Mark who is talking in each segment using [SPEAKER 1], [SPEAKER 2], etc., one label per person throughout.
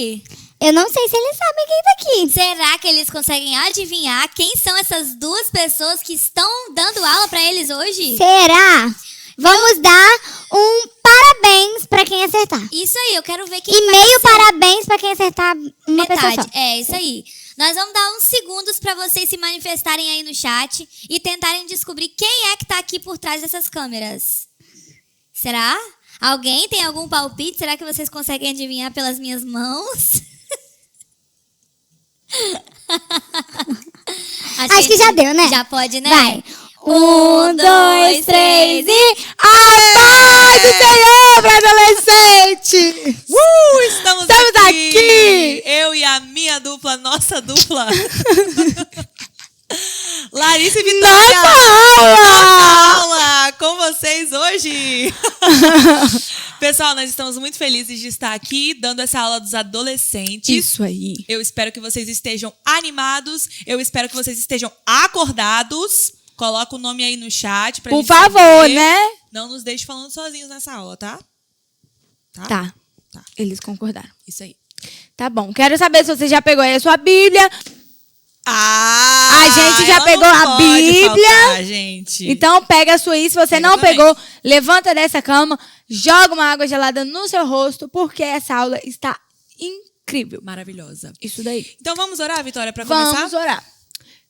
[SPEAKER 1] aqui?
[SPEAKER 2] Eu não sei se eles sabem quem tá aqui.
[SPEAKER 1] Será que eles conseguem adivinhar quem são essas duas pessoas que estão dando aula pra eles hoje?
[SPEAKER 2] Será? Vamos dar um parabéns pra quem acertar.
[SPEAKER 1] Isso aí, eu quero ver quem
[SPEAKER 2] E meio parabéns pra quem acertar uma pessoa só.
[SPEAKER 1] É, isso aí. Nós vamos dar uns segundos pra vocês se manifestarem aí no chat e tentarem descobrir quem é que tá aqui por trás dessas câmeras. Será? Alguém tem algum palpite? Será que vocês conseguem adivinhar pelas minhas mãos?
[SPEAKER 2] Acho que já deu, né?
[SPEAKER 1] Já pode, né?
[SPEAKER 2] Vai.
[SPEAKER 1] 1, 2, 3 e...
[SPEAKER 3] A paz do Senhor para adolescente!
[SPEAKER 4] Estamos
[SPEAKER 3] aqui!
[SPEAKER 4] Eu e a minha dupla, nossa dupla. Larissa e Vitória.
[SPEAKER 3] Nossa
[SPEAKER 4] aula com vocês hoje. Pessoal, nós estamos muito felizes de estar aqui dando essa aula dos adolescentes.
[SPEAKER 3] Isso aí.
[SPEAKER 4] Eu espero que vocês estejam animados. Eu espero que vocês estejam acordados. Coloca o nome aí no chat pra
[SPEAKER 3] Por
[SPEAKER 4] gente
[SPEAKER 3] favor,
[SPEAKER 4] saber.
[SPEAKER 3] né?
[SPEAKER 4] Não nos deixe falando sozinhos nessa aula, tá?
[SPEAKER 3] Tá. Eles concordaram.
[SPEAKER 4] Isso aí.
[SPEAKER 3] Tá bom. Quero saber se você já pegou aí a sua Bíblia.
[SPEAKER 4] A
[SPEAKER 3] gente já pegou a Bíblia.
[SPEAKER 4] Faltar, gente.
[SPEAKER 3] Então pega a sua aí. Se você
[SPEAKER 4] Pega
[SPEAKER 3] não
[SPEAKER 4] também.
[SPEAKER 3] pegou, levanta dessa cama, joga uma água gelada no seu rosto, porque essa aula está incrível.
[SPEAKER 4] Maravilhosa.
[SPEAKER 3] Isso daí.
[SPEAKER 4] Então vamos orar, Vitória, para começar?
[SPEAKER 3] Vamos orar.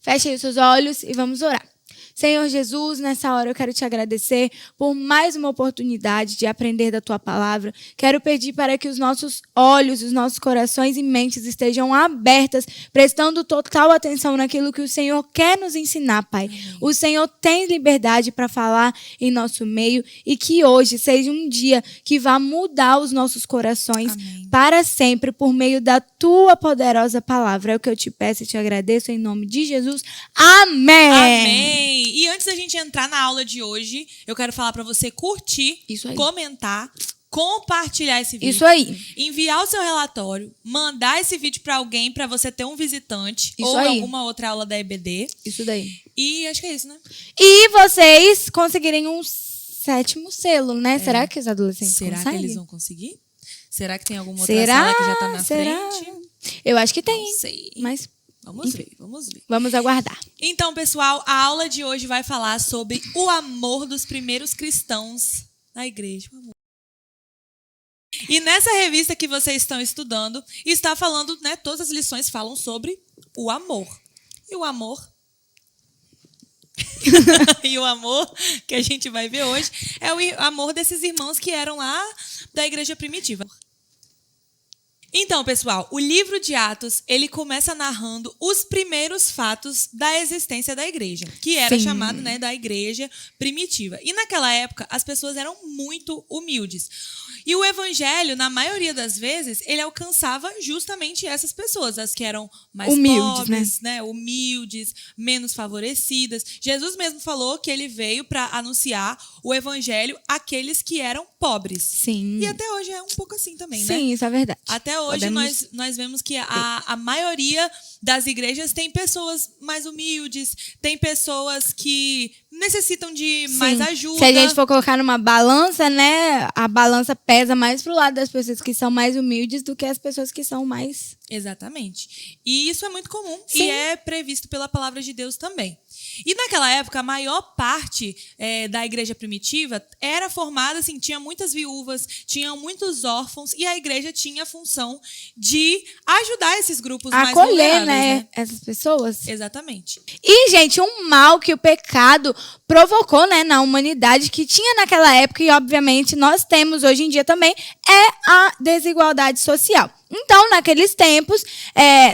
[SPEAKER 3] Feche aí os seus olhos e vamos orar. Senhor Jesus, nessa hora eu quero te agradecer por mais uma oportunidade de aprender da tua palavra. Quero pedir para que os nossos olhos, os nossos corações e mentes estejam abertas, prestando total atenção naquilo que o Senhor quer nos ensinar, Pai.
[SPEAKER 4] Amém.
[SPEAKER 3] O Senhor tem liberdade para falar em nosso meio e que hoje seja um dia que vá mudar os nossos corações
[SPEAKER 4] Amém.
[SPEAKER 3] para sempre por meio da tua poderosa palavra. É o que eu te peço e te agradeço em nome de Jesus. Amém.
[SPEAKER 4] Amém. E antes da gente entrar na aula de hoje, eu quero falar para você curtir,
[SPEAKER 3] Isso aí.
[SPEAKER 4] comentar, compartilhar esse vídeo.
[SPEAKER 3] Isso aí.
[SPEAKER 4] Enviar o seu relatório, mandar esse vídeo para alguém para você ter um visitante
[SPEAKER 3] Isso
[SPEAKER 4] ou
[SPEAKER 3] aí.
[SPEAKER 4] alguma outra aula da EBD.
[SPEAKER 3] Isso daí.
[SPEAKER 4] E acho que é isso, né?
[SPEAKER 3] E vocês conseguirem um 7º selo, né? Será que os adolescentes
[SPEAKER 4] Será
[SPEAKER 3] conseguem?
[SPEAKER 4] que eles vão conseguir? Será que tem alguma outra
[SPEAKER 3] Será?
[SPEAKER 4] sala que já tá na
[SPEAKER 3] Será?
[SPEAKER 4] frente?
[SPEAKER 3] Eu acho que tem,
[SPEAKER 4] Não sei.
[SPEAKER 3] mas
[SPEAKER 4] Vamos ver, vamos ver.
[SPEAKER 3] vamos aguardar.
[SPEAKER 4] Então, pessoal, a aula de hoje vai falar sobre o amor dos primeiros cristãos na igreja. O amor. E nessa revista que vocês estão estudando, está falando, né? Todas as lições falam sobre o amor. E o amor. E o amor que a gente vai ver hoje é o amor desses irmãos que eram lá da igreja primitiva. Então, pessoal, o livro de Atos, ele começa narrando os primeiros fatos da existência da igreja, que era
[SPEAKER 3] Sim.
[SPEAKER 4] chamado, né, da igreja primitiva. E naquela época, as pessoas eram muito humildes. E o evangelho, na maioria das vezes, ele alcançava justamente essas pessoas, as que eram mais
[SPEAKER 3] Humildes,
[SPEAKER 4] pobres, né, humildes, menos favorecidas. Jesus mesmo falou que ele veio para anunciar o evangelho àqueles que eram pobres.
[SPEAKER 3] Sim.
[SPEAKER 4] E até hoje é um pouco assim também, né?
[SPEAKER 3] Sim, isso é verdade.
[SPEAKER 4] Até hoje
[SPEAKER 3] Podemos-
[SPEAKER 4] nós vemos que a maioria das igrejas tem pessoas mais humildes, tem pessoas que necessitam de mais
[SPEAKER 3] Sim.
[SPEAKER 4] ajuda.
[SPEAKER 3] Se a gente for colocar numa balança, né? A balança pesa mais pro lado das pessoas que são mais humildes do que as pessoas que são mais...
[SPEAKER 4] Exatamente. E isso é muito comum
[SPEAKER 3] Sim.
[SPEAKER 4] e é previsto pela palavra de Deus também. E naquela época, a maior parte da igreja primitiva era formada, assim, tinha muitas viúvas, tinham muitos órfãos, e a igreja tinha a função de ajudar esses grupos mais
[SPEAKER 3] acolher,
[SPEAKER 4] vulneráveis,
[SPEAKER 3] né? Essas pessoas.
[SPEAKER 4] Exatamente.
[SPEAKER 3] E, gente, um mal que o pecado provocou, né, na humanidade, que tinha naquela época e, obviamente, nós temos hoje em dia também, é a desigualdade social. Então, naqueles tempos,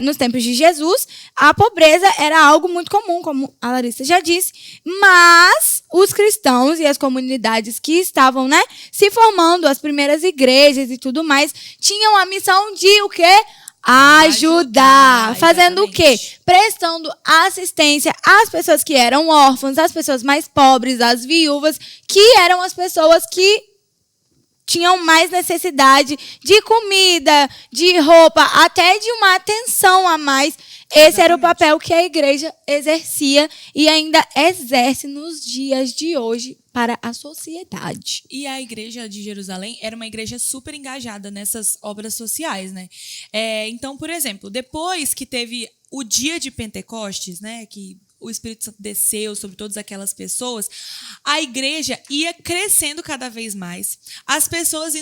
[SPEAKER 3] nos tempos de Jesus, a pobreza era algo muito comum, como a Larissa já disse, mas os cristãos e as comunidades que estavam, né, se formando, as primeiras igrejas e tudo mais, tinham a missão de o quê? Ajudar. Fazendo o quê?
[SPEAKER 4] Exatamente.
[SPEAKER 3] Prestando assistência às pessoas que eram órfãs, às pessoas mais pobres, às viúvas, que eram as pessoas que tinham mais necessidade de comida, de roupa, até de uma atenção a mais. Esse era o papel que a igreja exercia e ainda exerce nos dias de hoje para a sociedade.
[SPEAKER 4] E a igreja de Jerusalém era uma igreja super engajada nessas obras sociais, né? Então, por exemplo, depois que teve o dia de Pentecostes, né, que o Espírito Santo desceu sobre todas aquelas pessoas, a igreja ia crescendo cada vez mais, as pessoas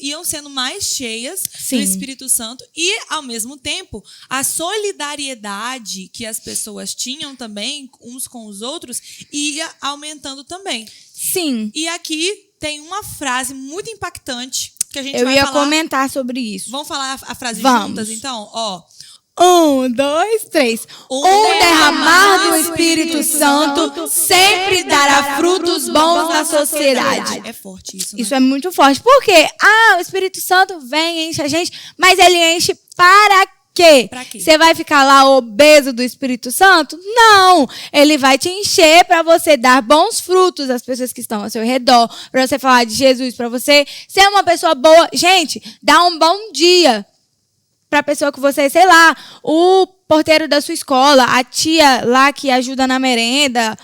[SPEAKER 4] iam sendo mais cheias do Espírito Santo e, ao mesmo tempo, a solidariedade que as pessoas tinham também, uns com os outros, ia aumentando também.
[SPEAKER 3] Sim.
[SPEAKER 4] E aqui tem uma frase muito impactante que a gente vai falar.
[SPEAKER 3] Eu ia comentar sobre isso.
[SPEAKER 4] Vamos falar a frase
[SPEAKER 3] Vamos.
[SPEAKER 4] juntas, então? Ó.
[SPEAKER 3] 1, 2, 3. Um derramar do Espírito Santo sempre dará frutos bons na sociedade.
[SPEAKER 4] É forte isso, né?
[SPEAKER 3] Isso é muito forte. Por quê? O Espírito Santo vem, enche a gente, mas ele enche para quê?
[SPEAKER 4] Pra quê?
[SPEAKER 3] Você vai ficar lá obeso do Espírito Santo? Não! Ele vai te encher para você dar bons frutos às pessoas que estão ao seu redor, para você falar de Jesus, para você ser uma pessoa boa. Gente, dá um bom dia para a pessoa que você, sei lá, o porteiro da sua escola, a tia lá que ajuda na merenda.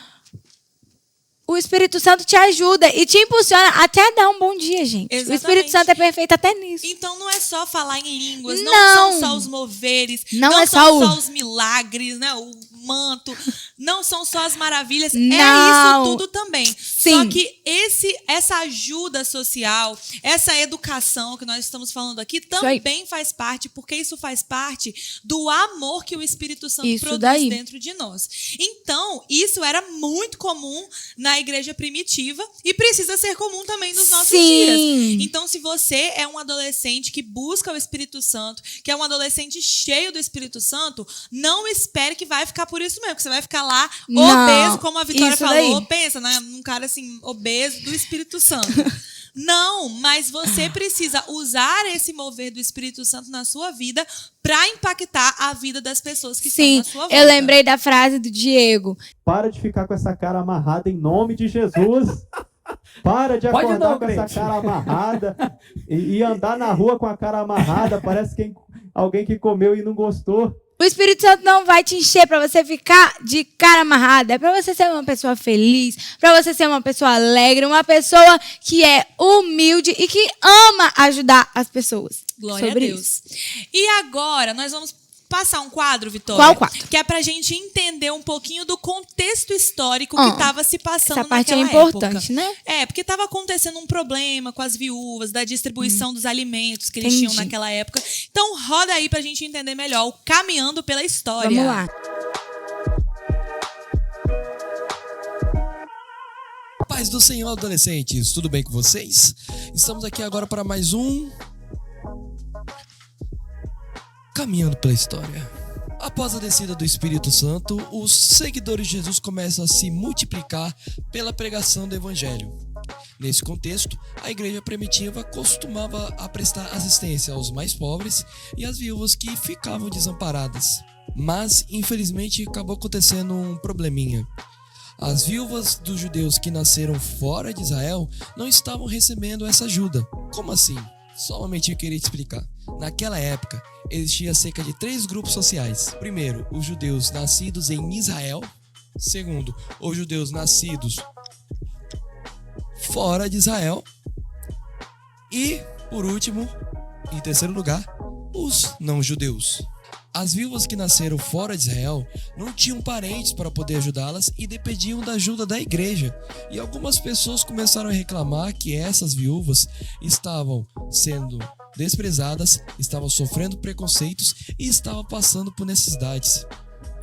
[SPEAKER 3] O Espírito Santo te ajuda e te impulsiona até a dar um bom dia, gente.
[SPEAKER 4] Exatamente.
[SPEAKER 3] O Espírito Santo é perfeito até nisso.
[SPEAKER 4] Então não é só falar em línguas,
[SPEAKER 3] Não.
[SPEAKER 4] não são só os moveres,
[SPEAKER 3] Não
[SPEAKER 4] não
[SPEAKER 3] é
[SPEAKER 4] são
[SPEAKER 3] só
[SPEAKER 4] só os milagres, né? O manto, não são só as maravilhas, é
[SPEAKER 3] Não.
[SPEAKER 4] isso tudo também.
[SPEAKER 3] Sim.
[SPEAKER 4] Só que essa ajuda social, essa educação que nós estamos falando aqui também faz parte, porque isso faz parte do amor que o Espírito Santo produz dentro de nós. Então, isso era muito comum na igreja primitiva e precisa ser comum também nos nossos dias. Então, se você é um adolescente que busca o Espírito Santo, que é um adolescente cheio do Espírito Santo, não espere que vai ficar por isso mesmo, que você vai ficar lá obeso, como a Vitória falou. Pensa, né, num cara assim, obeso do Espírito Santo. Não, mas você precisa usar esse mover do Espírito Santo na sua vida para impactar a vida das pessoas que estão na sua volta.
[SPEAKER 3] Eu lembrei da frase do Diego.
[SPEAKER 5] Para de ficar com essa cara amarrada em nome de Jesus. Para de acordar com essa cara amarrada e andar na rua com a cara amarrada. Parece alguém que comeu e não gostou.
[SPEAKER 3] O Espírito Santo não vai te encher para você ficar de cara amarrada. É para você ser uma pessoa feliz, para você ser uma pessoa alegre, uma pessoa que é humilde e que ama ajudar as pessoas.
[SPEAKER 4] Glória a Deus. Isso. E agora nós vamos passar um quadro, Vitória.
[SPEAKER 3] Qual quadro?
[SPEAKER 4] Que é pra gente entender um pouquinho do contexto histórico que estava se passando
[SPEAKER 3] naquela época. Essa parte é importante, né?
[SPEAKER 4] Porque estava acontecendo um problema com as viúvas, da distribuição dos alimentos que eles tinham naquela época. Então, roda aí pra gente entender melhor o Caminhando pela História.
[SPEAKER 3] Vamos lá.
[SPEAKER 6] Paz do Senhor, adolescentes, tudo bem com vocês? Estamos aqui agora para mais um Caminhando pela História. Após a descida do Espírito Santo, os seguidores de Jesus começam a se multiplicar pela pregação do Evangelho. Nesse contexto, a igreja primitiva costumava a prestar assistência aos mais pobres e às viúvas que ficavam desamparadas. Mas, infelizmente, acabou acontecendo um probleminha. As viúvas dos judeus que nasceram fora de Israel não estavam recebendo essa ajuda. Como assim? Só um momentinho eu queria te explicar. Naquela época, existia cerca de 3 grupos sociais. Primeiro, os judeus nascidos em Israel. Segundo, os judeus nascidos fora de Israel. E, por último, em terceiro lugar, os não-judeus. As viúvas que nasceram fora de Israel não tinham parentes para poder ajudá-las e dependiam da ajuda da igreja. E algumas pessoas começaram a reclamar que essas viúvas estavam sendo desprezadas, estavam sofrendo preconceitos e estavam passando por necessidades.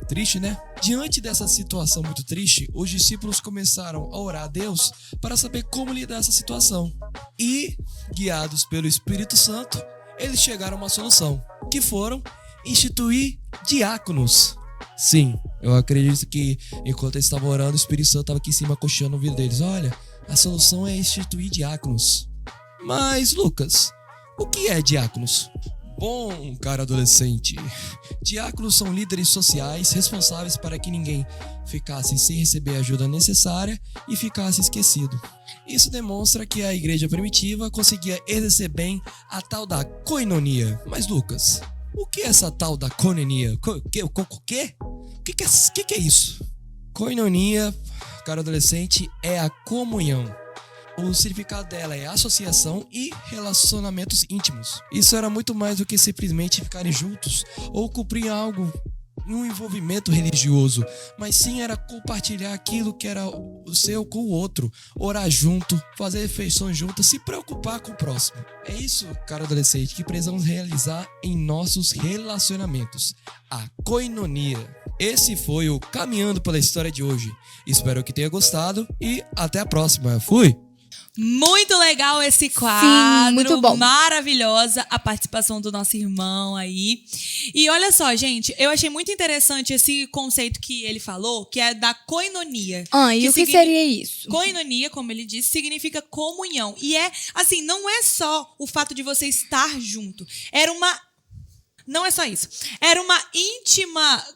[SPEAKER 6] Triste, né? Diante dessa situação muito triste, os discípulos começaram a orar a Deus para saber como lidar com essa situação. E, guiados pelo Espírito Santo, eles chegaram a uma solução, que foram instituir diáconos. Sim, eu acredito que enquanto eles estavam orando, o Espírito Santo estava aqui em cima coxando o ouvido deles. Olha, a solução é instituir diáconos. Mas, Lucas, o que é diáconos? Bom, cara adolescente, diáconos são líderes sociais responsáveis para que ninguém ficasse sem receber a ajuda necessária e ficasse esquecido. Isso demonstra que a igreja primitiva conseguia exercer bem a tal da koinonia. Mas Lucas, o que é essa tal da koinonia? O que é isso? Koinonia, cara adolescente, é a comunhão. O significado dela é associação e relacionamentos íntimos. Isso era muito mais do que simplesmente ficarem juntos ou cumprir algo em um envolvimento religioso, mas sim era compartilhar aquilo que era o seu com o outro, orar junto, fazer refeições juntas, se preocupar com o próximo. É isso, cara adolescente, que precisamos realizar em nossos relacionamentos. A koinonia. Esse foi o Caminhando pela História de hoje. Espero que tenha gostado e até a próxima. Fui!
[SPEAKER 4] Muito legal esse quadro.
[SPEAKER 3] Sim, muito bom.
[SPEAKER 4] Maravilhosa a participação do nosso irmão aí. E olha só, gente, eu achei muito interessante esse conceito que ele falou, que é da koinonia.
[SPEAKER 3] E o que seria isso?
[SPEAKER 4] Koinonia, como ele disse, significa comunhão. E é, assim, não é só o fato de você estar junto. Não é só isso. Era uma íntima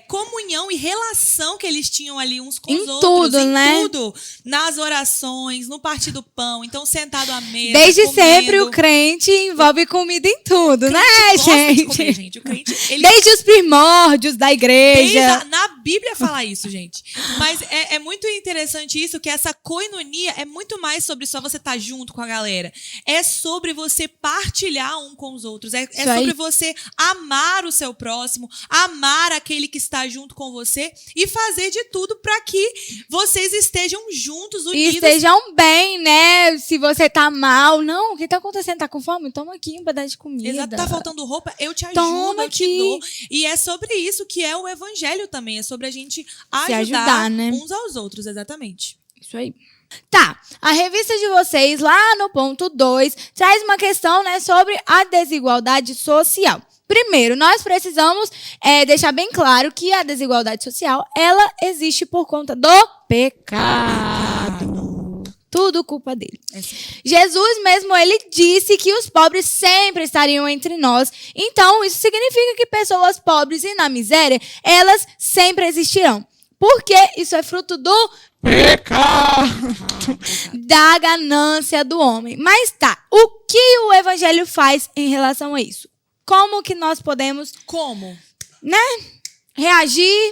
[SPEAKER 4] comunhão e relação que eles tinham ali uns com os outros. Em tudo. Nas orações, no partir do pão. Então, sentado à mesa,
[SPEAKER 3] Desde
[SPEAKER 4] comendo.
[SPEAKER 3] sempre o crente envolve comida em tudo, né,
[SPEAKER 4] Gosta
[SPEAKER 3] gente?
[SPEAKER 4] de comer, gente. O crente, ele
[SPEAKER 3] Desde os primórdios da igreja.
[SPEAKER 4] Na Bíblia fala isso, gente. Mas é muito interessante isso, que essa koinonia é muito mais sobre só você estar junto com a galera. É sobre você partilhar um com os outros. É sobre você amar o seu próximo, amar aquele que está junto com você e fazer de tudo para que vocês estejam juntos, unidos.
[SPEAKER 3] E estejam bem, né? Se você tá mal. Não, o que tá acontecendo? Tá com fome? Toma aqui um pedaço de comida.
[SPEAKER 4] Exato, tá faltando roupa? Eu te ajudo,
[SPEAKER 3] Toma
[SPEAKER 4] eu te
[SPEAKER 3] aqui.
[SPEAKER 4] dou. E é sobre isso que é o evangelho também. É sobre a gente
[SPEAKER 3] ajudar, né?
[SPEAKER 4] uns aos outros, exatamente.
[SPEAKER 3] Isso aí. Tá, a revista de vocês, lá no ponto 2, traz uma questão, né, sobre a desigualdade social. Primeiro, nós precisamos deixar bem claro que a desigualdade social, ela existe por conta do pecado. Tudo culpa dele. Jesus mesmo, ele disse que os pobres sempre estariam entre nós. Então, isso significa que pessoas pobres e na miséria, elas sempre existirão. Porque isso é fruto do pecado, da ganância do homem. Mas tá, o que o evangelho faz em relação a isso? Como que nós podemos, reagir?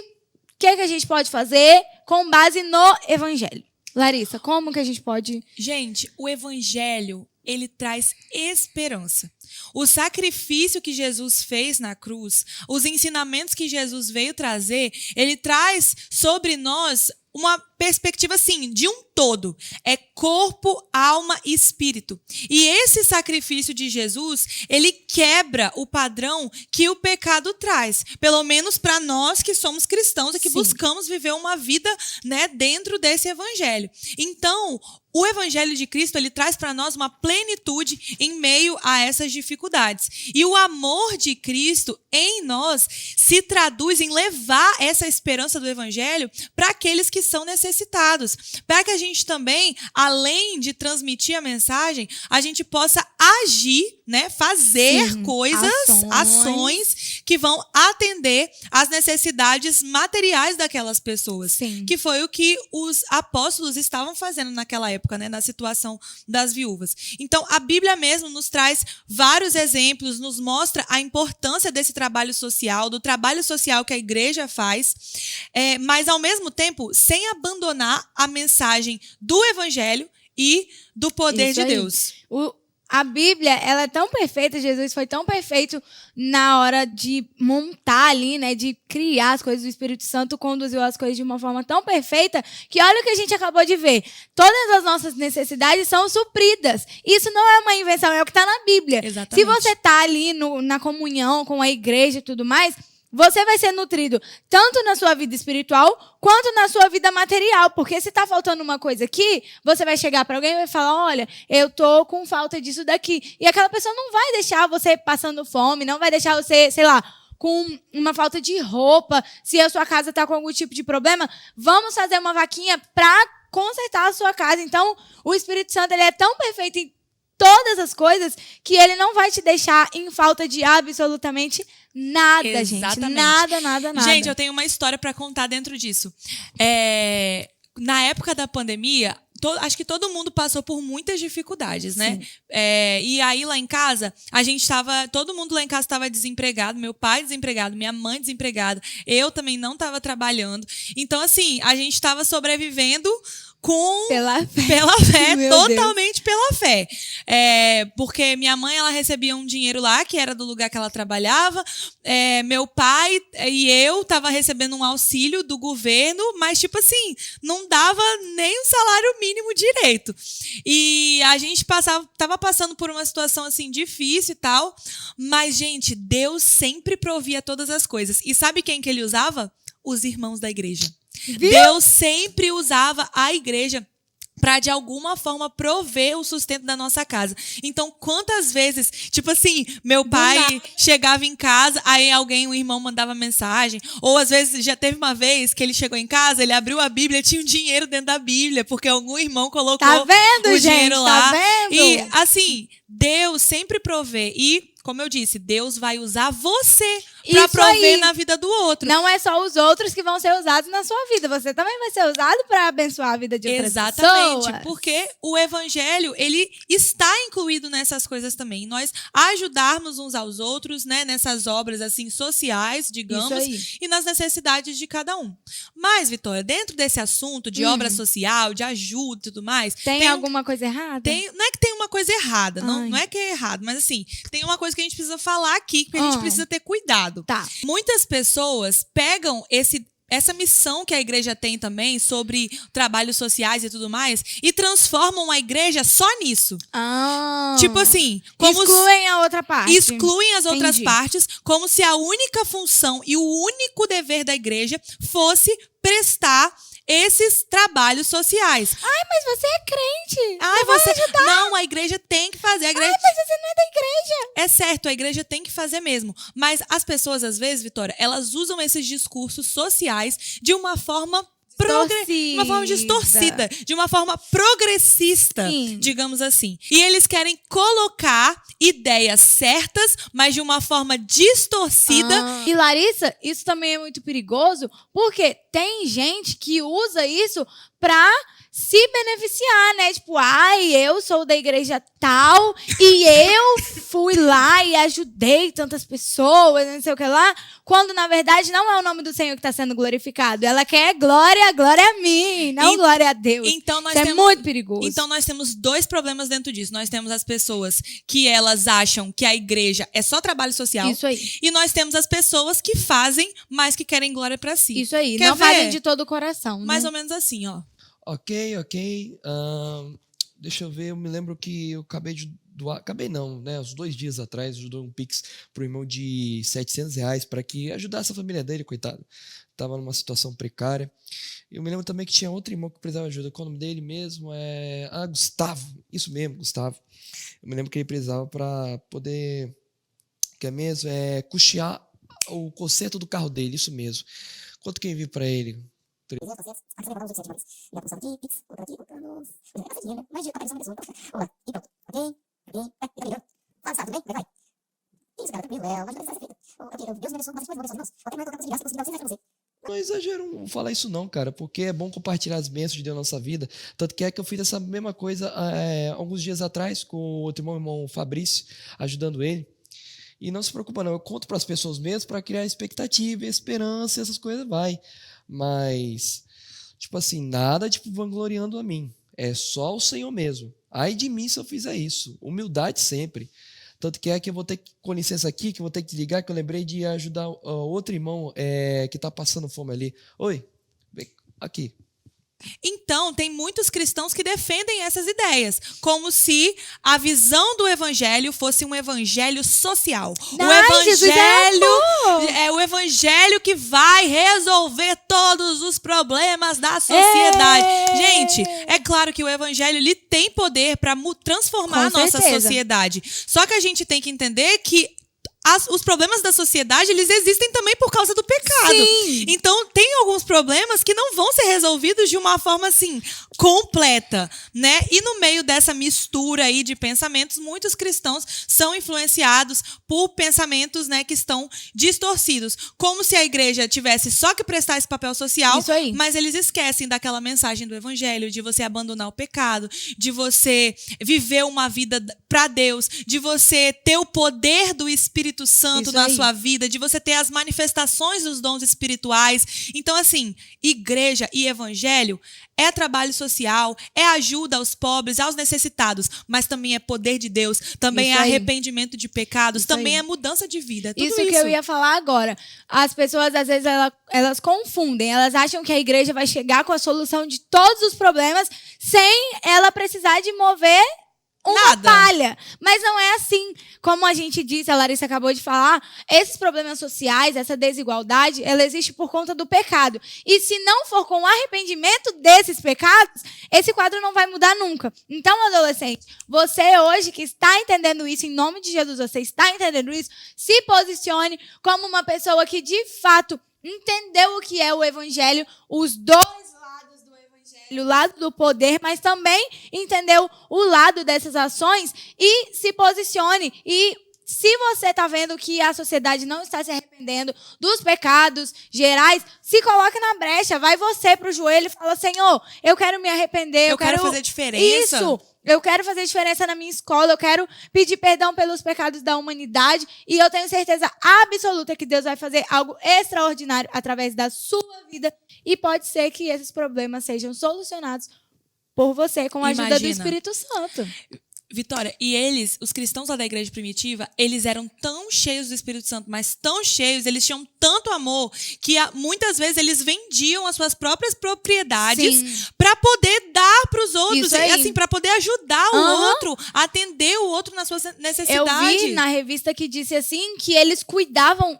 [SPEAKER 3] O que a gente pode fazer com base no evangelho? Larissa, como que a gente pode...
[SPEAKER 4] Gente, o evangelho, ele traz esperança. O sacrifício que Jesus fez na cruz, os ensinamentos que Jesus veio trazer, ele traz sobre nós uma perspectiva, assim, de um todo. É corpo, alma e espírito. E esse sacrifício de Jesus, ele quebra o padrão que o pecado traz. Pelo menos para nós que somos cristãos e que buscamos viver uma vida, né, dentro desse evangelho. Então, o evangelho de Cristo, ele traz para nós uma plenitude em meio a essas dificuldades. E o amor de Cristo em nós se traduz em levar essa esperança do evangelho para aqueles que são necessitados. Para que a gente também, além de transmitir a mensagem, a gente possa agir, né, fazer coisas, ações que vão atender às necessidades materiais daquelas pessoas. Que foi o que os apóstolos estavam fazendo naquela época, né, na situação das viúvas. Então, a Bíblia mesmo nos traz vários exemplos, nos mostra a importância desse trabalho social, do trabalho social que a igreja faz, mas, ao mesmo tempo, sem abandonar a mensagem do evangelho e do poder de Deus.
[SPEAKER 3] A Bíblia, ela é tão perfeita, Jesus foi tão perfeito na hora de montar ali, né, de criar as coisas, do Espírito Santo conduziu as coisas de uma forma tão perfeita que olha o que a gente acabou de ver. Todas as nossas necessidades são supridas. Isso não é uma invenção, é o que está na Bíblia.
[SPEAKER 4] Exatamente.
[SPEAKER 3] Se você está ali na comunhão com a igreja e tudo mais, você vai ser nutrido tanto na sua vida espiritual quanto na sua vida material. Porque se tá faltando uma coisa aqui, você vai chegar para alguém e vai falar, olha, eu tô com falta disso daqui. E aquela pessoa não vai deixar você passando fome, não vai deixar você, sei lá, com uma falta de roupa. Se a sua casa tá com algum tipo de problema, vamos fazer uma vaquinha para consertar a sua casa. Então, o Espírito Santo, ele é tão perfeito em todas as coisas que ele não vai te deixar em falta de absolutamente nada, gente.
[SPEAKER 4] Exatamente.
[SPEAKER 3] Nada.
[SPEAKER 4] Gente, eu tenho uma história para contar dentro disso. Na época da pandemia, acho que todo mundo passou por muitas dificuldades, né? E aí lá em casa, todo mundo lá em casa estava desempregado, meu pai desempregado, minha mãe desempregada, eu também não estava trabalhando. Então, assim, a gente estava sobrevivendo pela fé, totalmente pela fé. Porque minha mãe, ela recebia um dinheiro lá, que era do lugar que ela trabalhava. Meu pai e eu tava recebendo um auxílio do governo, mas, tipo assim, não dava nem um salário mínimo direito. E a gente tava passando por uma situação, assim, difícil e tal. Mas, gente, Deus sempre provia todas as coisas. E sabe quem que ele usava? Os irmãos da igreja.
[SPEAKER 3] Viu?
[SPEAKER 4] Deus sempre usava a igreja para, de alguma forma, prover o sustento da nossa casa. Então, quantas vezes, tipo assim, meu pai chegava em casa, aí um irmão mandava mensagem, ou às vezes, já teve uma vez que ele chegou em casa, ele abriu a Bíblia, tinha um dinheiro dentro da Bíblia, porque algum irmão colocou o dinheiro lá.
[SPEAKER 3] Tá vendo?
[SPEAKER 4] E, assim, Deus sempre provê. E, como eu disse, Deus vai usar você para prover na vida do outro.
[SPEAKER 3] Não é só os outros que vão ser usados na sua vida. Você também vai ser usado para abençoar a vida de outras pessoas.
[SPEAKER 4] Exatamente, porque o evangelho, ele está incluído nessas coisas também. Nós ajudarmos uns aos outros, né, nessas obras assim sociais, digamos, e nas necessidades de cada um. Mas, Vitória, dentro desse assunto de obra social, de ajuda e tudo mais...
[SPEAKER 3] Tem alguma coisa errada?
[SPEAKER 4] Não é que tem uma coisa errada, não é que é errado, mas assim, tem uma coisa que a gente precisa falar aqui, que a gente precisa ter cuidado.
[SPEAKER 3] Tá.
[SPEAKER 4] Muitas pessoas pegam essa missão que a igreja tem também sobre trabalhos sociais e tudo mais e transformam a igreja só nisso. Tipo assim, como
[SPEAKER 3] excluem a outra parte.
[SPEAKER 4] Excluem as outras partes, como se a única função e o único dever da igreja fosse prestar esses trabalhos sociais.
[SPEAKER 3] Ai, mas você é crente.
[SPEAKER 4] Ai, você ajudar. Não, a igreja tem que fazer. Ai,
[SPEAKER 3] mas você não é da igreja.
[SPEAKER 4] É certo, a igreja tem que fazer mesmo. Mas as pessoas, às vezes, Vitória, elas usam esses discursos sociais de uma forma distorcida, de uma forma progressista, digamos assim. E eles querem colocar ideias certas, mas de uma forma distorcida.
[SPEAKER 3] E Larissa, isso também é muito perigoso, porque tem gente que usa isso pra se beneficiar, né? Tipo, eu sou da igreja tal e eu fui lá e ajudei tantas pessoas, não sei o que lá, quando na verdade não é o nome do Senhor que está sendo glorificado. Ela quer glória a mim, não glória a Deus.
[SPEAKER 4] Então
[SPEAKER 3] isso é muito perigoso.
[SPEAKER 4] Então nós temos dois problemas dentro disso. Nós temos as pessoas que elas acham que a igreja é só trabalho social.
[SPEAKER 3] Isso aí.
[SPEAKER 4] E nós temos as pessoas que fazem, mas que querem glória para si.
[SPEAKER 3] Isso aí.
[SPEAKER 4] Quer
[SPEAKER 3] não
[SPEAKER 4] ver?
[SPEAKER 3] fazem de todo o coração.
[SPEAKER 4] Mais
[SPEAKER 3] né?
[SPEAKER 4] ou menos assim, ó.
[SPEAKER 6] Ok. Deixa eu ver, eu me lembro que eu acabei de doar, acabei não, né? Uns 2 dias atrás, eu dei um pix pro irmão de R$700 para que ajudasse a família dele, coitado. Tava numa situação precária. Eu me lembro também que tinha outro irmão que precisava de ajuda. Qual o nome dele mesmo? Gustavo. Isso mesmo, Gustavo. Eu me lembro que ele precisava para poder, custear o conserto do carro dele, isso mesmo. Quanto que eu envio para ele? Não exagero falar isso não, cara, porque é bom compartilhar as bênçãos de Deus na nossa vida. Tanto que eu fiz essa mesma coisa alguns dias atrás com o outro irmão Fabrício, ajudando ele. E não se preocupa não, eu conto para as pessoas mesmo para criar expectativa, esperança, essas coisas vai. Mas, tipo assim, nada tipo vangloriando a mim. É só o Senhor mesmo. Ai de mim se eu fizer isso. Humildade sempre. Tanto que eu vou ter que, com licença aqui, que eu vou ter que ligar, que eu lembrei de ajudar outro irmão que está passando fome ali. Oi, aqui.
[SPEAKER 4] Então, tem muitos cristãos que defendem essas ideias, como se a visão do evangelho fosse um evangelho social. O evangelho que vai resolver todos os problemas da sociedade. Gente, é claro que o evangelho ele tem poder para transformar a nossa sociedade. Só que a gente tem que entender que os problemas da sociedade, eles existem também por causa do pecado.
[SPEAKER 3] Sim.
[SPEAKER 4] Então, tem alguns problemas que não vão ser resolvidos de uma forma, assim, completa, né? E no meio dessa mistura aí de pensamentos, muitos cristãos são influenciados por pensamentos, né, que estão distorcidos. Como se a igreja tivesse só que prestar esse papel social,
[SPEAKER 3] Isso aí.
[SPEAKER 4] mas eles esquecem daquela mensagem do evangelho, de você abandonar o pecado, de você viver uma vida para Deus, de você ter o poder do Espírito Santo
[SPEAKER 3] Isso
[SPEAKER 4] na
[SPEAKER 3] aí.
[SPEAKER 4] sua vida, de você ter as manifestações dos dons espirituais. Então, assim, igreja e evangelho é trabalho social, é ajuda aos pobres, aos necessitados, mas também é poder de Deus, também
[SPEAKER 3] Isso
[SPEAKER 4] é
[SPEAKER 3] aí.
[SPEAKER 4] arrependimento de pecados,
[SPEAKER 3] Isso
[SPEAKER 4] também
[SPEAKER 3] aí.
[SPEAKER 4] é mudança de vida. É tudo
[SPEAKER 3] Isso que eu ia falar agora. As pessoas, às vezes, elas confundem. Elas acham que a igreja vai chegar com a solução de todos os problemas sem ela precisar de mover uma
[SPEAKER 4] Nada.
[SPEAKER 3] palha. Mas não é assim. Como a gente disse, a Larissa acabou de falar, esses problemas sociais, essa desigualdade, ela existe por conta do pecado. E se não for com o arrependimento desses pecados, esse quadro não vai mudar nunca. Então, adolescente, você hoje que está entendendo isso, em nome de Jesus, você está entendendo isso, se posicione como uma pessoa que, de fato, entendeu o que é o evangelho, os dois lados do evangelho, o lado do poder, mas também entendeu o lado dessas ações e se posicione. E se você está vendo que a sociedade não está se arrependendo dos pecados gerais, se coloque na brecha, vai você para o joelho e fala: Senhor, eu quero me arrepender,
[SPEAKER 4] Eu quero fazer diferença.
[SPEAKER 3] Isso. Eu quero fazer diferença na minha escola, eu quero pedir perdão pelos pecados da humanidade e eu tenho certeza absoluta que Deus vai fazer algo extraordinário através da sua vida e pode ser que esses problemas sejam solucionados por você com a ajuda do
[SPEAKER 4] Imagina.
[SPEAKER 3] Espírito Santo.
[SPEAKER 4] Vitória, e eles, os cristãos lá da igreja primitiva, eles eram tão cheios do Espírito Santo, mas tão cheios, eles tinham tanto amor, que muitas vezes eles vendiam as suas próprias propriedades para poder dar para os outros,
[SPEAKER 3] Isso
[SPEAKER 4] e
[SPEAKER 3] aí.
[SPEAKER 4] assim, para poder ajudar o outro, atender o outro nas suas
[SPEAKER 3] Eu
[SPEAKER 4] necessidades.
[SPEAKER 3] vi na revista que disse assim que eles cuidavam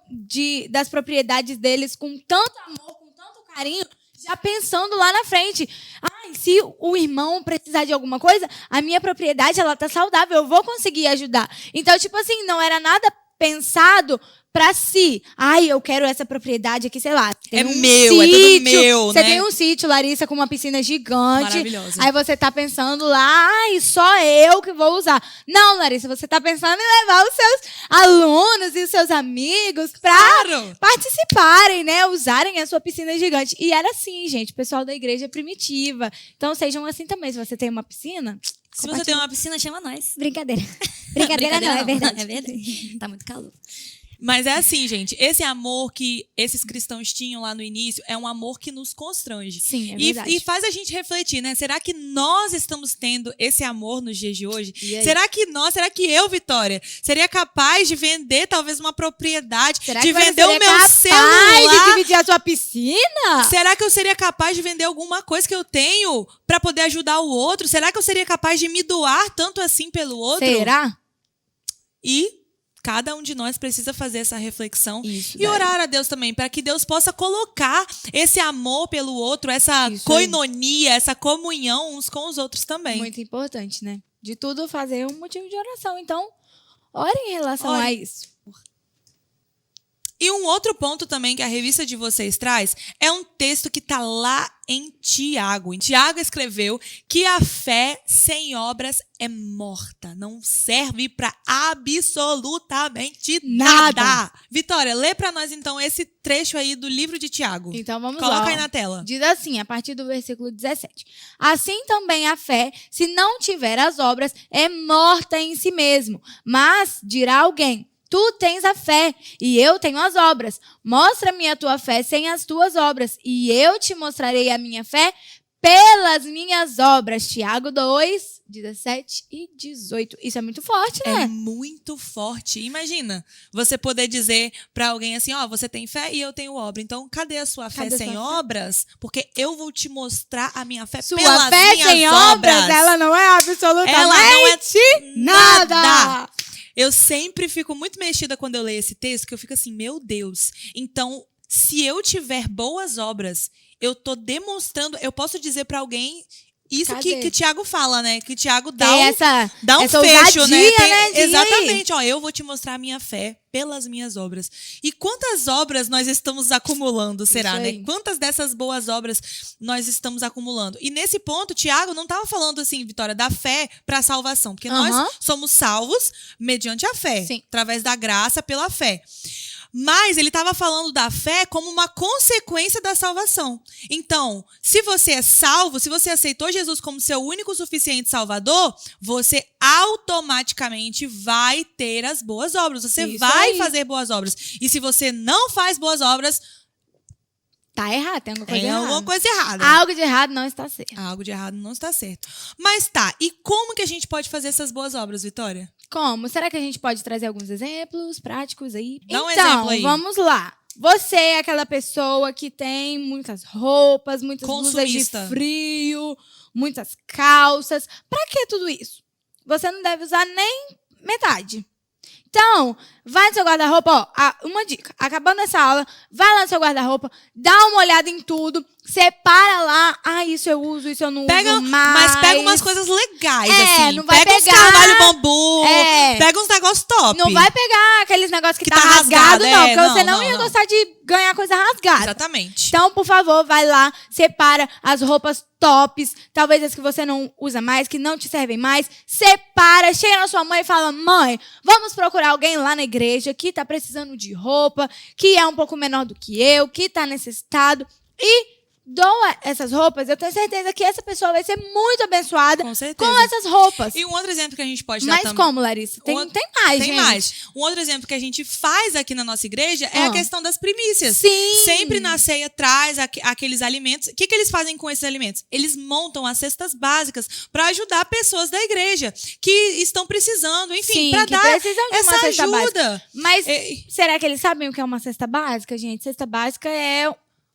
[SPEAKER 3] das propriedades deles com tanto amor, com tanto carinho, já pensando lá na frente. Ai, se o irmão precisar de alguma coisa, a minha propriedade ela tá saudável, eu vou conseguir ajudar. Então, tipo assim, não era nada pensado pra si. Ai, eu quero essa propriedade aqui, sei lá. Tem
[SPEAKER 4] É
[SPEAKER 3] um
[SPEAKER 4] meu, é tudo
[SPEAKER 3] sítio.
[SPEAKER 4] meu,
[SPEAKER 3] Você
[SPEAKER 4] né?
[SPEAKER 3] tem um sítio, Larissa, com uma piscina gigante.
[SPEAKER 4] Maravilhosa.
[SPEAKER 3] Aí você tá pensando lá, ai, só eu que vou usar. Não, Larissa, você tá pensando em levar os seus alunos e os seus amigos pra
[SPEAKER 4] Claro!
[SPEAKER 3] participarem, né? Usarem a sua piscina gigante. E era assim, gente, o pessoal da igreja primitiva. Então sejam assim também. Se você tem uma piscina,
[SPEAKER 1] Se você tem uma piscina, chama nós.
[SPEAKER 2] Brincadeira. Brincadeira não, é verdade.
[SPEAKER 1] É verdade. Tá muito calor.
[SPEAKER 4] Mas é assim, gente, esse amor que esses cristãos tinham lá no início é um amor que nos constrange.
[SPEAKER 3] Sim, é verdade.
[SPEAKER 4] E faz a gente refletir, né? Será que nós estamos tendo esse amor nos dias de hoje?
[SPEAKER 3] E aí?
[SPEAKER 4] Será que eu, Vitória, seria capaz de vender talvez uma propriedade,
[SPEAKER 3] será
[SPEAKER 4] de
[SPEAKER 3] que você
[SPEAKER 4] vender o
[SPEAKER 3] seria
[SPEAKER 4] meu
[SPEAKER 3] capaz
[SPEAKER 4] celular?
[SPEAKER 3] de dividir a sua piscina?
[SPEAKER 4] Será que eu seria capaz de vender alguma coisa que eu tenho para poder ajudar o outro? Será que eu seria capaz de me doar tanto assim pelo outro?
[SPEAKER 3] Será?
[SPEAKER 4] E cada um de nós precisa fazer essa reflexão
[SPEAKER 3] Isso
[SPEAKER 4] e
[SPEAKER 3] daí.
[SPEAKER 4] orar a Deus também, para que Deus possa colocar esse amor pelo outro, essa
[SPEAKER 3] Isso
[SPEAKER 4] coinonia, essa comunhão uns com os outros também.
[SPEAKER 3] Muito importante, né? De tudo fazer um motivo de oração. Então, ore em relação
[SPEAKER 4] Ore.
[SPEAKER 3] a isso.
[SPEAKER 4] E um outro ponto também que a revista de vocês traz é um texto que está lá em Tiago. Em Tiago escreveu que a fé sem obras é morta, não serve para absolutamente nada. Vitória, lê para nós então esse trecho aí do livro de Tiago.
[SPEAKER 3] Então vamos lá.
[SPEAKER 4] Coloca
[SPEAKER 3] ó.
[SPEAKER 4] aí na tela.
[SPEAKER 3] Diz assim, a partir do versículo 17. Assim também a fé, se não tiver as obras, é morta em si mesmo. Mas, dirá alguém, tu tens a fé e eu tenho as obras. Mostra-me a tua fé sem as tuas obras e eu te mostrarei a minha fé pelas minhas obras. Tiago 2, 17 e 18. Isso é muito forte,
[SPEAKER 4] É
[SPEAKER 3] né?
[SPEAKER 4] muito forte. Imagina, você poder dizer para alguém assim, ó, você tem fé e eu tenho obra. Então, cadê a sua fé
[SPEAKER 3] Cadê
[SPEAKER 4] sem
[SPEAKER 3] sua fé?
[SPEAKER 4] obras? Porque eu vou te mostrar a minha fé
[SPEAKER 3] Sua
[SPEAKER 4] pelas
[SPEAKER 3] fé
[SPEAKER 4] minhas
[SPEAKER 3] sem
[SPEAKER 4] obras.
[SPEAKER 3] ela não é absolutamente
[SPEAKER 4] Ela não é
[SPEAKER 3] nada.
[SPEAKER 4] Eu sempre fico muito mexida quando eu leio esse texto, que eu fico assim, meu Deus. Então, se eu tiver boas obras, eu tô demonstrando, eu posso dizer para alguém Isso
[SPEAKER 3] Cadê?
[SPEAKER 4] que Tiago fala, né? Que Tiago dá
[SPEAKER 3] Tem
[SPEAKER 4] um
[SPEAKER 3] essa
[SPEAKER 4] fecho, né?
[SPEAKER 3] ousadia, né, de ir aí.
[SPEAKER 4] Exatamente. Ó, eu vou te mostrar a minha fé pelas minhas obras. E quantas obras nós estamos acumulando, será,
[SPEAKER 3] Isso
[SPEAKER 4] né?
[SPEAKER 3] aí.
[SPEAKER 4] Quantas dessas boas obras nós estamos acumulando? E nesse ponto, Tiago não estava falando assim, Vitória, da fé para a salvação. Porque
[SPEAKER 3] Aham.
[SPEAKER 4] nós somos salvos mediante a fé.
[SPEAKER 3] Sim.
[SPEAKER 4] Através da graça pela fé. Mas ele estava falando da fé como uma consequência da salvação. Então, se você é salvo, se você aceitou Jesus como seu único suficiente salvador, você automaticamente vai ter as boas obras. Você
[SPEAKER 3] Isso
[SPEAKER 4] vai
[SPEAKER 3] aí.
[SPEAKER 4] fazer boas obras. E se você não faz boas obras,
[SPEAKER 3] Tá errado, tem alguma coisa
[SPEAKER 4] tem
[SPEAKER 3] errada.
[SPEAKER 4] alguma coisa errada.
[SPEAKER 3] Algo de errado não está certo.
[SPEAKER 4] Algo de errado não está certo. Mas tá, e como que a gente pode fazer essas boas obras, Vitória?
[SPEAKER 3] Como? Será que a gente pode trazer alguns exemplos práticos aí?
[SPEAKER 4] Dá um
[SPEAKER 3] então,
[SPEAKER 4] exemplo aí.
[SPEAKER 3] vamos lá. Você é aquela pessoa que tem muitas roupas, muitas blusas de
[SPEAKER 4] Consumista.
[SPEAKER 3] frio, muitas calças. Pra que tudo isso? Você não deve usar nem metade. Então, vai no seu guarda-roupa, ó, uma dica. Acabando essa aula, vai lá no seu guarda-roupa, dá uma olhada em tudo, separa lá, isso eu uso, isso eu não uso mais.
[SPEAKER 4] Mas pega umas coisas legais,
[SPEAKER 3] É,
[SPEAKER 4] assim.
[SPEAKER 3] não vai
[SPEAKER 4] pega uns
[SPEAKER 3] pegar-
[SPEAKER 4] carvalho bambu,
[SPEAKER 3] É.
[SPEAKER 4] pega uns negócios top.
[SPEAKER 3] Não vai pegar aqueles negócios que
[SPEAKER 4] Que
[SPEAKER 3] tá
[SPEAKER 4] tá
[SPEAKER 3] rasgado,
[SPEAKER 4] rasgado,
[SPEAKER 3] não,
[SPEAKER 4] é,
[SPEAKER 3] porque você
[SPEAKER 4] não,
[SPEAKER 3] não ia
[SPEAKER 4] não.
[SPEAKER 3] gostar de ganhar coisa rasgada.
[SPEAKER 4] Exatamente.
[SPEAKER 3] Então, por favor, vai lá, separa as roupas tops, talvez as que você não usa mais, que não te servem mais, separa, chega na sua mãe e fala: mãe, vamos procurar alguém lá na igreja que tá precisando de roupa, que é um pouco menor do que eu, que tá necessitado, e doa essas roupas. Eu tenho certeza que essa pessoa vai ser muito abençoada
[SPEAKER 4] Com certeza.
[SPEAKER 3] com essas roupas.
[SPEAKER 4] E um outro exemplo que a gente pode dar
[SPEAKER 3] Mas
[SPEAKER 4] também.
[SPEAKER 3] como, Larissa? Tem mais,
[SPEAKER 4] Tem
[SPEAKER 3] gente.
[SPEAKER 4] mais. Um outro exemplo que a gente faz aqui na nossa igreja é a questão das primícias.
[SPEAKER 3] Sim.
[SPEAKER 4] Sempre na ceia traz aqueles alimentos. O que eles fazem com esses alimentos? Eles montam as cestas básicas para ajudar pessoas da igreja que estão precisando, enfim,
[SPEAKER 3] Sim,
[SPEAKER 4] para
[SPEAKER 3] que
[SPEAKER 4] dar
[SPEAKER 3] precisam de
[SPEAKER 4] essa
[SPEAKER 3] uma cesta
[SPEAKER 4] ajuda.
[SPEAKER 3] básica. Mas
[SPEAKER 4] É-
[SPEAKER 3] será que eles sabem o que é uma cesta básica, gente? Cesta básica é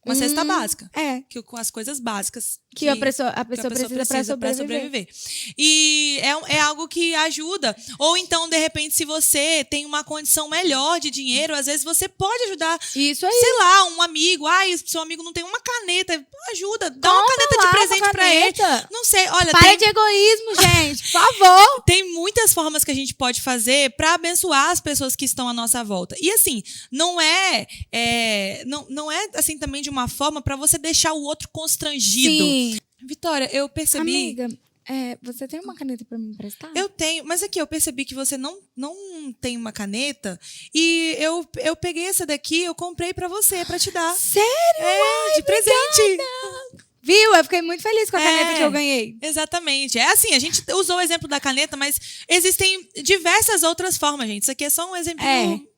[SPEAKER 4] Uma cesta básica.
[SPEAKER 3] É,
[SPEAKER 4] Com as coisas básicas
[SPEAKER 3] que a pessoa
[SPEAKER 4] que
[SPEAKER 3] precisa para sobreviver.
[SPEAKER 4] E é algo que ajuda. Ou então, de repente, se você tem uma condição melhor de dinheiro, às vezes você pode ajudar,
[SPEAKER 3] Isso aí.
[SPEAKER 4] sei lá, um amigo. Seu amigo não tem uma caneta, ajuda, dá uma caneta de
[SPEAKER 3] lá,
[SPEAKER 4] presente
[SPEAKER 3] uma
[SPEAKER 4] pra ele.
[SPEAKER 3] caneta.
[SPEAKER 4] Não sei, olha,
[SPEAKER 3] Para de egoísmo, gente, por favor.
[SPEAKER 4] tem muitas formas que a gente pode fazer para abençoar as pessoas que estão à nossa volta. E assim, não é assim também de uma forma para você deixar o outro constrangido.
[SPEAKER 3] Sim.
[SPEAKER 4] Vitória, eu percebi.
[SPEAKER 3] Amiga, você tem uma caneta para me emprestar?
[SPEAKER 4] Eu tenho, mas aqui eu percebi que você não tem uma caneta e eu peguei essa daqui, eu comprei pra você, pra te dar.
[SPEAKER 3] Sério?
[SPEAKER 4] É, de presente.
[SPEAKER 3] Viu? Eu fiquei muito feliz com a caneta
[SPEAKER 4] É.
[SPEAKER 3] que eu ganhei.
[SPEAKER 4] Exatamente. É assim, a gente usou o exemplo da caneta, mas existem diversas outras formas, gente. Isso aqui é só um exemplo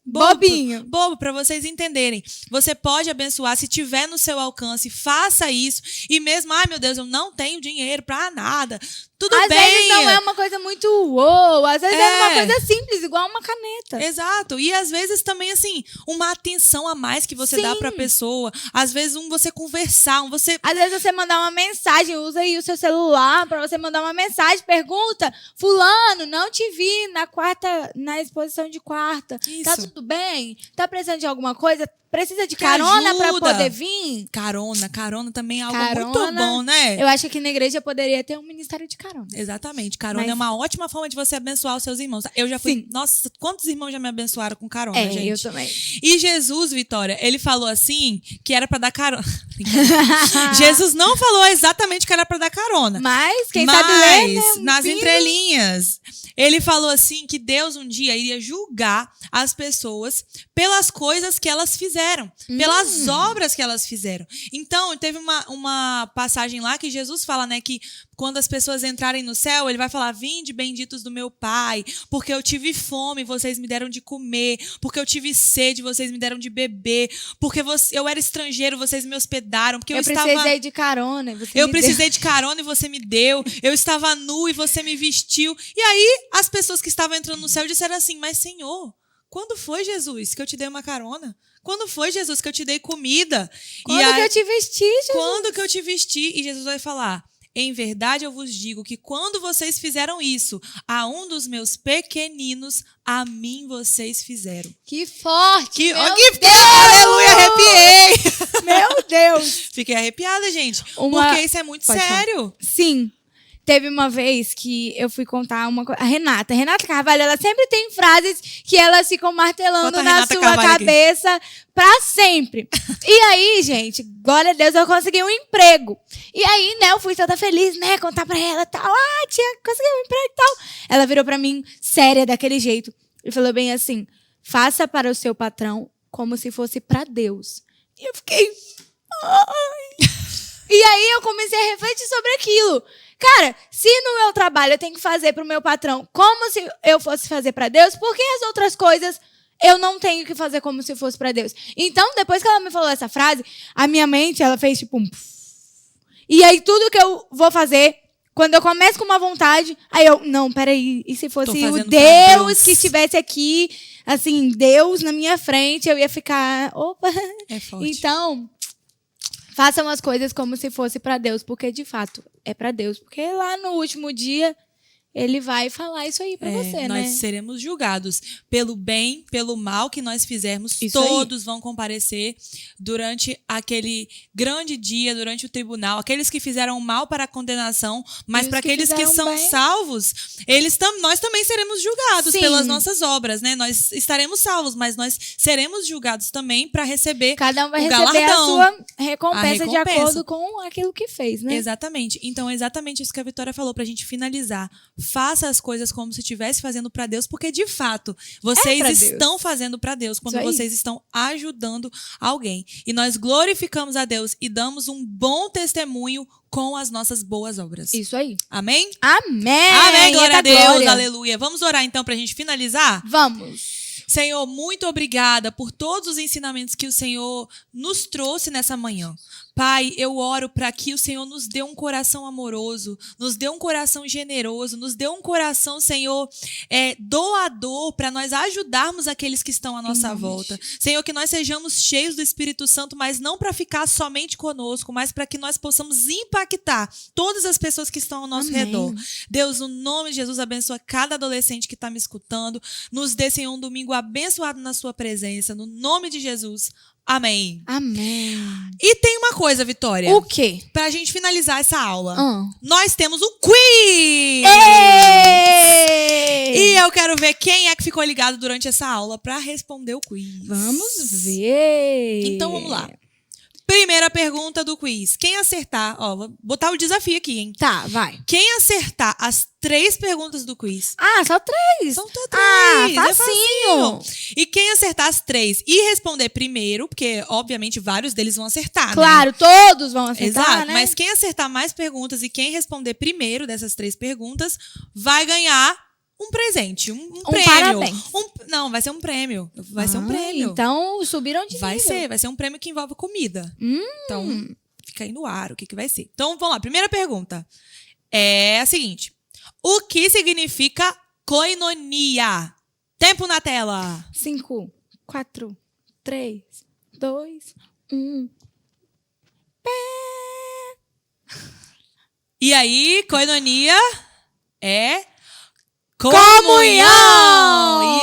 [SPEAKER 3] bobinho.
[SPEAKER 4] bobo para vocês entenderem. Você pode abençoar se tiver no seu alcance, faça isso. E mesmo, ai meu Deus, eu não tenho dinheiro pra nada. Tudo
[SPEAKER 3] Às
[SPEAKER 4] bem.
[SPEAKER 3] vezes não é uma coisa muito uou, às vezes é uma
[SPEAKER 4] É.
[SPEAKER 3] coisa simples, igual uma caneta.
[SPEAKER 4] Exato. E às vezes também, assim, uma atenção a mais que você dá
[SPEAKER 3] Sim.
[SPEAKER 4] pra pessoa. Às vezes você conversar, você...
[SPEAKER 3] Às vezes você mandar uma mensagem, usa aí o seu celular pra você mandar uma mensagem, pergunta: fulano, não te vi na exposição de quarta.
[SPEAKER 4] Isso.
[SPEAKER 3] Tá tudo bem? Tá precisando de alguma coisa? Precisa de
[SPEAKER 4] Que
[SPEAKER 3] carona pra
[SPEAKER 4] ajuda.
[SPEAKER 3] poder vir?
[SPEAKER 4] Carona também é algo
[SPEAKER 3] Carona.
[SPEAKER 4] muito bom, né?
[SPEAKER 3] Eu acho que aqui na igreja poderia ter um ministério de carona.
[SPEAKER 4] Exatamente. Carona
[SPEAKER 3] Mas-
[SPEAKER 4] é uma ótima forma de você abençoar os seus irmãos. Eu já fui...
[SPEAKER 3] Sim.
[SPEAKER 4] Nossa, quantos irmãos já me abençoaram com carona, gente?
[SPEAKER 3] eu também.
[SPEAKER 4] E Jesus, Vitória, ele falou assim que era pra dar carona. Jesus não falou exatamente que era pra dar carona.
[SPEAKER 3] Mas, quem sabe ler, né? Um
[SPEAKER 4] nas
[SPEAKER 3] pino.
[SPEAKER 4] entrelinhas, ele falou assim que Deus um dia iria julgar as pessoas pelas coisas que elas fizeram, pelas obras que elas fizeram. Então, teve uma passagem lá que Jesus fala, né, que quando as pessoas entrarem no céu, ele vai falar: vinde benditos do meu Pai, porque eu tive fome, vocês me deram de comer, porque eu tive sede, vocês me deram de beber, porque eu era estrangeiro, vocês me hospedaram, porque eu estava...
[SPEAKER 3] precisei de carona. E você
[SPEAKER 4] Eu
[SPEAKER 3] me deu.
[SPEAKER 4] precisei de carona e você me deu. Eu estava nu e você me vestiu. E aí, as pessoas que estavam entrando no céu disseram assim: mas Senhor, quando foi, Jesus, que eu te dei uma carona? Quando foi, Jesus, que eu te dei comida?
[SPEAKER 3] Quando
[SPEAKER 4] e aí,
[SPEAKER 3] que eu te vesti, Jesus?
[SPEAKER 4] quando que eu te vesti? E Jesus vai falar: em verdade eu vos digo que quando vocês fizeram isso a um dos meus pequeninos, a mim vocês fizeram.
[SPEAKER 3] Que forte!
[SPEAKER 4] Que,
[SPEAKER 3] meu
[SPEAKER 4] ó, que
[SPEAKER 3] Deus!
[SPEAKER 4] aleluia, arrepiei.
[SPEAKER 3] Meu Deus!
[SPEAKER 4] Fiquei arrepiada, gente.
[SPEAKER 3] Uma-
[SPEAKER 4] Porque isso é muito
[SPEAKER 3] Pode falar.
[SPEAKER 4] sério.
[SPEAKER 3] Sim. Teve uma vez que eu fui contar uma coisa. A Renata Carvalho, ela sempre tem frases que elas ficam martelando
[SPEAKER 4] Conta a
[SPEAKER 3] na
[SPEAKER 4] Renata
[SPEAKER 3] sua
[SPEAKER 4] Carvalho aqui.
[SPEAKER 3] cabeça pra sempre. E aí, gente, glória a Deus, eu consegui um emprego. E aí, né, eu fui toda feliz, né, contar pra ela e tal. Ah, tia, consegui um emprego e tal. Ela virou pra mim, séria, daquele jeito. E falou bem assim, faça para o seu patrão como se fosse pra Deus. E eu fiquei... Ai. E aí eu comecei a refletir sobre aquilo. Cara, se no meu trabalho eu tenho que fazer pro meu patrão como se eu fosse fazer pra Deus, por que as outras coisas eu não tenho que fazer como se fosse pra Deus? Então, depois que ela me falou essa frase, a minha mente, ela fez tipo um... E aí tudo que eu vou fazer, quando eu começo com uma vontade, aí eu, não, peraí, e se fosse o Deus que estivesse aqui, assim, Deus na minha frente, eu ia ficar, opa.
[SPEAKER 4] É forte.
[SPEAKER 3] Então... façam as coisas como se fosse pra Deus, porque de fato é pra Deus. Porque lá no último dia, ele vai falar isso aí pra você,
[SPEAKER 4] nós
[SPEAKER 3] né?
[SPEAKER 4] seremos julgados pelo bem, pelo mal que nós fizermos.
[SPEAKER 3] Isso
[SPEAKER 4] Todos vão comparecer durante aquele grande dia, durante o tribunal. Aqueles que fizeram mal para a condenação, mas
[SPEAKER 3] os
[SPEAKER 4] para
[SPEAKER 3] que
[SPEAKER 4] aqueles que
[SPEAKER 3] fizeram
[SPEAKER 4] são
[SPEAKER 3] bem.
[SPEAKER 4] salvos, nós também seremos julgados
[SPEAKER 3] Sim.
[SPEAKER 4] pelas nossas obras, né? Nós estaremos salvos, mas nós seremos julgados também para receber
[SPEAKER 3] Cada um vai
[SPEAKER 4] o
[SPEAKER 3] receber
[SPEAKER 4] galardão.
[SPEAKER 3] a sua recompensa de
[SPEAKER 4] recompensa.
[SPEAKER 3] acordo com aquilo que fez, né?
[SPEAKER 4] Exatamente. Então, é exatamente isso que a Vitória falou pra gente finalizar. Faça as coisas como se estivesse fazendo pra Deus, porque de fato, vocês
[SPEAKER 3] pra Deus.
[SPEAKER 4] estão fazendo pra Deus quando
[SPEAKER 3] Isso aí.
[SPEAKER 4] vocês estão ajudando alguém. E nós glorificamos a Deus e damos um bom testemunho com as nossas boas obras.
[SPEAKER 3] Isso aí.
[SPEAKER 4] Amém?
[SPEAKER 3] Amém!
[SPEAKER 4] Amém, glória a
[SPEAKER 3] Eita,
[SPEAKER 4] Deus,
[SPEAKER 3] glória.
[SPEAKER 4] aleluia. Vamos orar então pra gente finalizar?
[SPEAKER 3] Vamos.
[SPEAKER 4] Senhor, muito obrigada por todos os ensinamentos que o Senhor nos trouxe nessa manhã. Pai, eu oro para que o Senhor nos dê um coração amoroso, nos dê um coração generoso, nos dê um coração, Senhor, doador, para nós ajudarmos aqueles que estão à nossa volta. Senhor, que nós sejamos cheios do Espírito Santo, mas não para ficar somente conosco, mas para que nós possamos impactar todas as pessoas que estão ao nosso
[SPEAKER 3] Amém.
[SPEAKER 4] redor. Deus, no nome de Jesus, abençoa cada adolescente que está me escutando. Nos dê, Senhor, um domingo abençoado na sua presença. No nome de Jesus. Amém.
[SPEAKER 3] Amém.
[SPEAKER 4] E tem uma coisa, Vitória.
[SPEAKER 3] O quê?
[SPEAKER 4] Pra gente finalizar essa aula.
[SPEAKER 3] Ah.
[SPEAKER 4] Nós temos um quiz!
[SPEAKER 3] Ei!
[SPEAKER 4] E eu quero ver quem é que ficou ligado durante essa aula pra responder o quiz.
[SPEAKER 3] Vamos ver.
[SPEAKER 4] Então vamos lá. Primeira pergunta do quiz. Quem acertar, ó, vou botar o desafio aqui, hein?
[SPEAKER 3] Tá, vai.
[SPEAKER 4] Quem acertar as 3 perguntas do quiz.
[SPEAKER 3] Ah, só 3.
[SPEAKER 4] São só 3.
[SPEAKER 3] Ah,
[SPEAKER 4] é
[SPEAKER 3] facinho.
[SPEAKER 4] E quem acertar as 3 e responder primeiro, porque obviamente vários deles vão acertar, né?
[SPEAKER 3] Claro, todos vão acertar,
[SPEAKER 4] Exato,
[SPEAKER 3] né?
[SPEAKER 4] mas quem acertar mais perguntas e quem responder primeiro dessas 3 perguntas vai ganhar um presente, um prêmio.
[SPEAKER 3] Parabéns.
[SPEAKER 4] Não, vai ser um prêmio. Vai ser um prêmio.
[SPEAKER 3] Então, subiram de
[SPEAKER 4] vai
[SPEAKER 3] nível.
[SPEAKER 4] ser um prêmio que envolve comida. Então, fica aí no ar o que vai ser. Então, vamos lá. Primeira pergunta é a seguinte. O que significa koinonia? Tempo na tela.
[SPEAKER 3] 5, 4, 3, 2, 1.
[SPEAKER 4] E aí, koinonia é
[SPEAKER 3] Comunhão!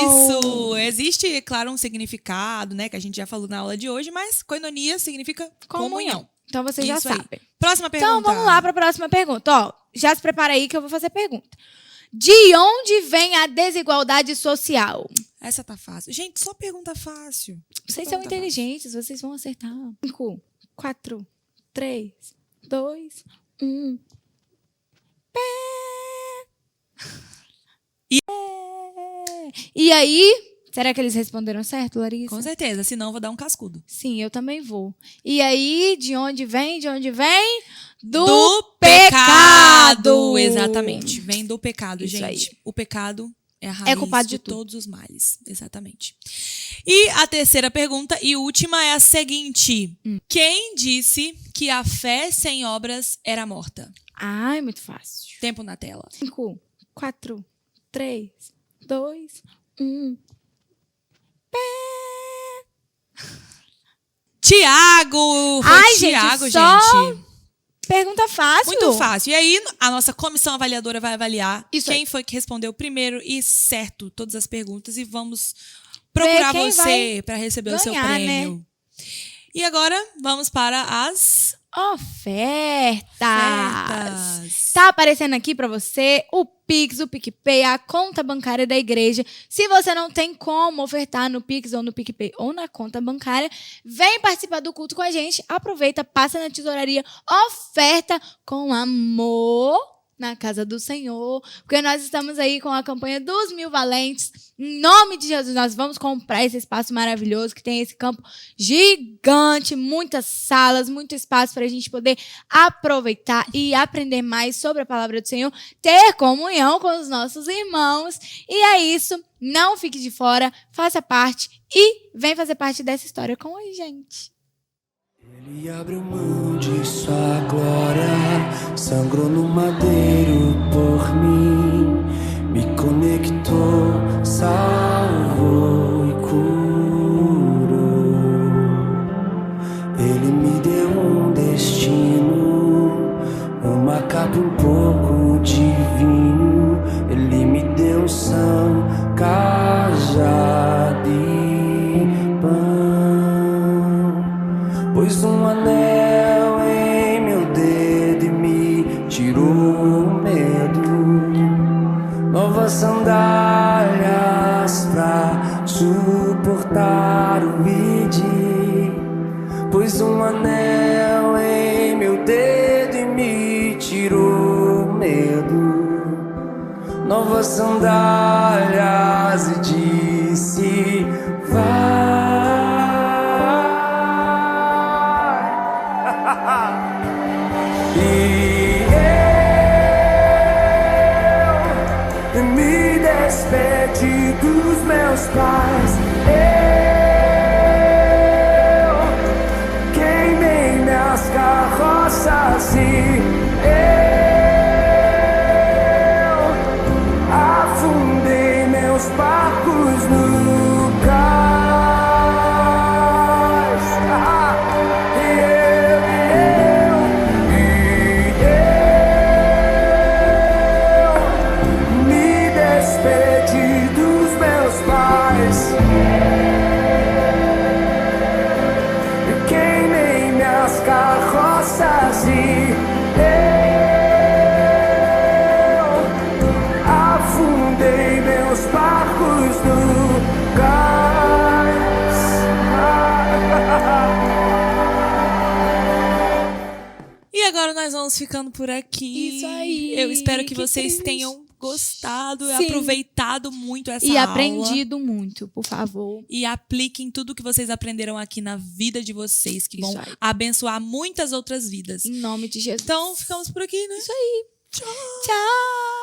[SPEAKER 4] Isso! Existe, claro, um significado, né, que a gente já falou na aula de hoje, mas koinonia significa comunhão.
[SPEAKER 3] Então, vocês já
[SPEAKER 4] Isso aí.
[SPEAKER 3] sabem.
[SPEAKER 4] Próxima pergunta.
[SPEAKER 3] Então, vamos lá para a próxima pergunta. Ó, já se prepara aí que eu vou fazer pergunta. De onde vem a desigualdade social?
[SPEAKER 4] Essa tá fácil. Gente, só pergunta fácil.
[SPEAKER 3] Vocês são inteligentes, vocês vão acertar. 5, 4, 3, 2, 1. E aí, será que eles responderam certo, Larissa?
[SPEAKER 4] Com certeza, senão eu vou dar um cascudo.
[SPEAKER 3] Sim, eu também vou. E aí, de onde vem? De onde vem?
[SPEAKER 4] Do pecado! Exatamente. Vem do pecado,
[SPEAKER 3] Isso
[SPEAKER 4] gente.
[SPEAKER 3] aí.
[SPEAKER 4] O pecado é a raiz
[SPEAKER 3] culpado
[SPEAKER 4] de
[SPEAKER 3] de tudo.
[SPEAKER 4] todos os males. Exatamente. E a terceira pergunta e última é a seguinte. Quem disse que a fé sem obras era morta?
[SPEAKER 3] Ai, muito fácil.
[SPEAKER 4] Tempo na tela.
[SPEAKER 3] 5, 4, 3, 2, 1.
[SPEAKER 4] Tiago! Foi
[SPEAKER 3] Ai,
[SPEAKER 4] Tiago,
[SPEAKER 3] gente, só
[SPEAKER 4] gente.
[SPEAKER 3] Pergunta fácil.
[SPEAKER 4] Muito fácil. E aí, a nossa comissão avaliadora vai avaliar
[SPEAKER 3] Isso
[SPEAKER 4] quem
[SPEAKER 3] aí.
[SPEAKER 4] foi que respondeu primeiro e certo todas as perguntas e vamos procurar
[SPEAKER 3] quem
[SPEAKER 4] você para receber o seu
[SPEAKER 3] ganhar,
[SPEAKER 4] prêmio. E agora, vamos para as
[SPEAKER 3] ofertas.
[SPEAKER 4] Ofertas.
[SPEAKER 3] Tá aparecendo aqui pra você o Pix, o PicPay, a conta bancária da igreja. Se você não tem como ofertar no Pix ou no PicPay ou na conta bancária, vem participar do culto com a gente. Aproveita, passa na tesouraria, oferta com amor na casa do Senhor, porque nós estamos aí com a campanha dos 1000 valentes. Em nome de Jesus, nós vamos comprar esse espaço maravilhoso que tem esse campo gigante, muitas salas, muito espaço para a gente poder aproveitar e aprender mais sobre a palavra do Senhor, ter comunhão com os nossos irmãos. E é isso, não fique de fora, faça parte e vem fazer parte dessa história com a gente.
[SPEAKER 7] Ele abriu mão de sua glória, sangrou no madeiro por mim, me conectou, salvou e curou. Ele me deu um destino, uma capa um pouco de vinho. Ele me deu um são, cajado e pão. Pôs um anel em meu dedo e me tirou o medo. Novas sandálias pra suportar o id. Pôs um anel em meu dedo e me tirou o medo. Novas sandálias e disse: vai. E eu me despedi dos meus pais. Eu queimei minhas carroças e eu afundei meus barcos no cais. Me despedi dos meus pais. Eu queimei minhas carroças e eu afundei meus barcos no cais.
[SPEAKER 4] E agora nós vamos ficando por aqui.
[SPEAKER 3] Isso aí,
[SPEAKER 4] Eu espero que
[SPEAKER 3] que
[SPEAKER 4] vocês
[SPEAKER 3] triste.
[SPEAKER 4] tenham gostado,
[SPEAKER 3] Sim.
[SPEAKER 4] aproveitado muito essa
[SPEAKER 3] E
[SPEAKER 4] aula.
[SPEAKER 3] aprendido muito, por favor.
[SPEAKER 4] E apliquem tudo que vocês aprenderam aqui na vida de vocês, que
[SPEAKER 3] Isso
[SPEAKER 4] vão
[SPEAKER 3] aí.
[SPEAKER 4] abençoar muitas outras vidas.
[SPEAKER 3] Em nome de Jesus.
[SPEAKER 4] Então, ficamos por aqui, né?
[SPEAKER 3] Isso aí. Tchau.